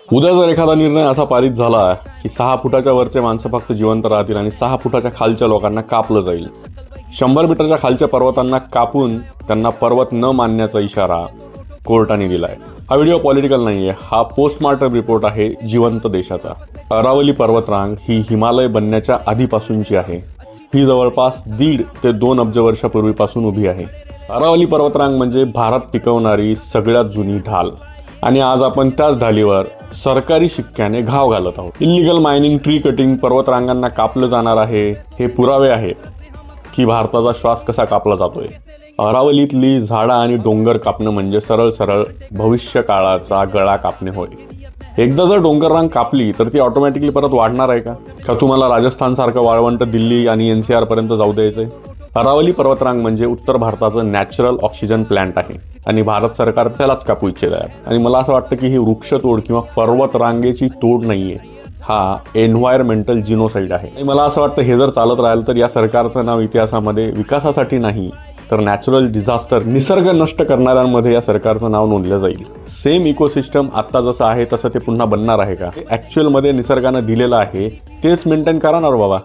उद्या जर एखादा निर्णय असा पारित झाला की 6 फुटाच्या वरचे माणसं फक्त जिवंत राहतील आणि 6 फुटाच्या खालच्या लोकांना कापलं जाईल, 100 मीटरच्या खालच्या पर्वतांना कापून त्यांना पर्वत न मानण्याचा इशारा कोर्टाने दिलाय। हा व्हिडिओ पॉलिटिकल नाहीये, हा पोस्टमार्टम रिपोर्ट आहे जिवंत देशाचा। अरावली पर्वतरांग ही हिमालय बनण्याच्या आधीपासूनची आहे। ही जवळपास 1.5 ते 2 अब्ज वर्षापूर्वीपासून उभी आहे। अरावली पर्वतरांग म्हणजे भारत टिकवणारी सगळ्यात जुनी ढाल आणि आज आपण त्याच ढालीवर सरकारी शिक्क्याने घाव घालत आहोत। इल्लीगल मायनिंग, ट्री कटिंग, पर्वतरांगांना कापलं जाणार आहे, हे पुरावे आहेत की भारताचा श्वास कसा कापला जातोय। अरावलीतली झाडं आणि डोंगर कापणं म्हणजे सरळ सरळ भविष्य काळाचा गळा कापणे होय। एकदा जर डोंगर रांग कापली तर ती ऑटोमॅटिकली परत वाढणार आहे का तुम्हाला राजस्थान सारखं वाळवंट दिल्ली आणि NCR पर्यंत जाऊ द्यायचंय? अरावली पर्वतरांग म्हणजे उत्तर भारताचं नॅचरल ऑक्सिजन प्लांट आहे आणि भारत सरकार त्यालाच कापू इच्छित आहे। आणि मला असं वाटतं की ही वृक्षतोड किंवा पर्वतरांगेची तोड नाहीये, हा एन्व्हायरमेंटल जिनोसाइड आहे। आणि मला असं वाटतं हे जर चालत राहिलं तर या सरकारचं नाव इतिहासामध्ये विकासासाठी नाही तर नॅचरल डिझास्टर, निसर्ग नष्ट करणाऱ्यांमध्ये या सरकारचं नाव नोंदलं जाईल। सेम इकोसिस्टम आता जसं आहे तसं ते पुन्हा बनणार आहे का? ऍक्च्युअल मध्ये निसर्गानं दिलेलं आहे तेच मेंटेन करा ना रे बाबा।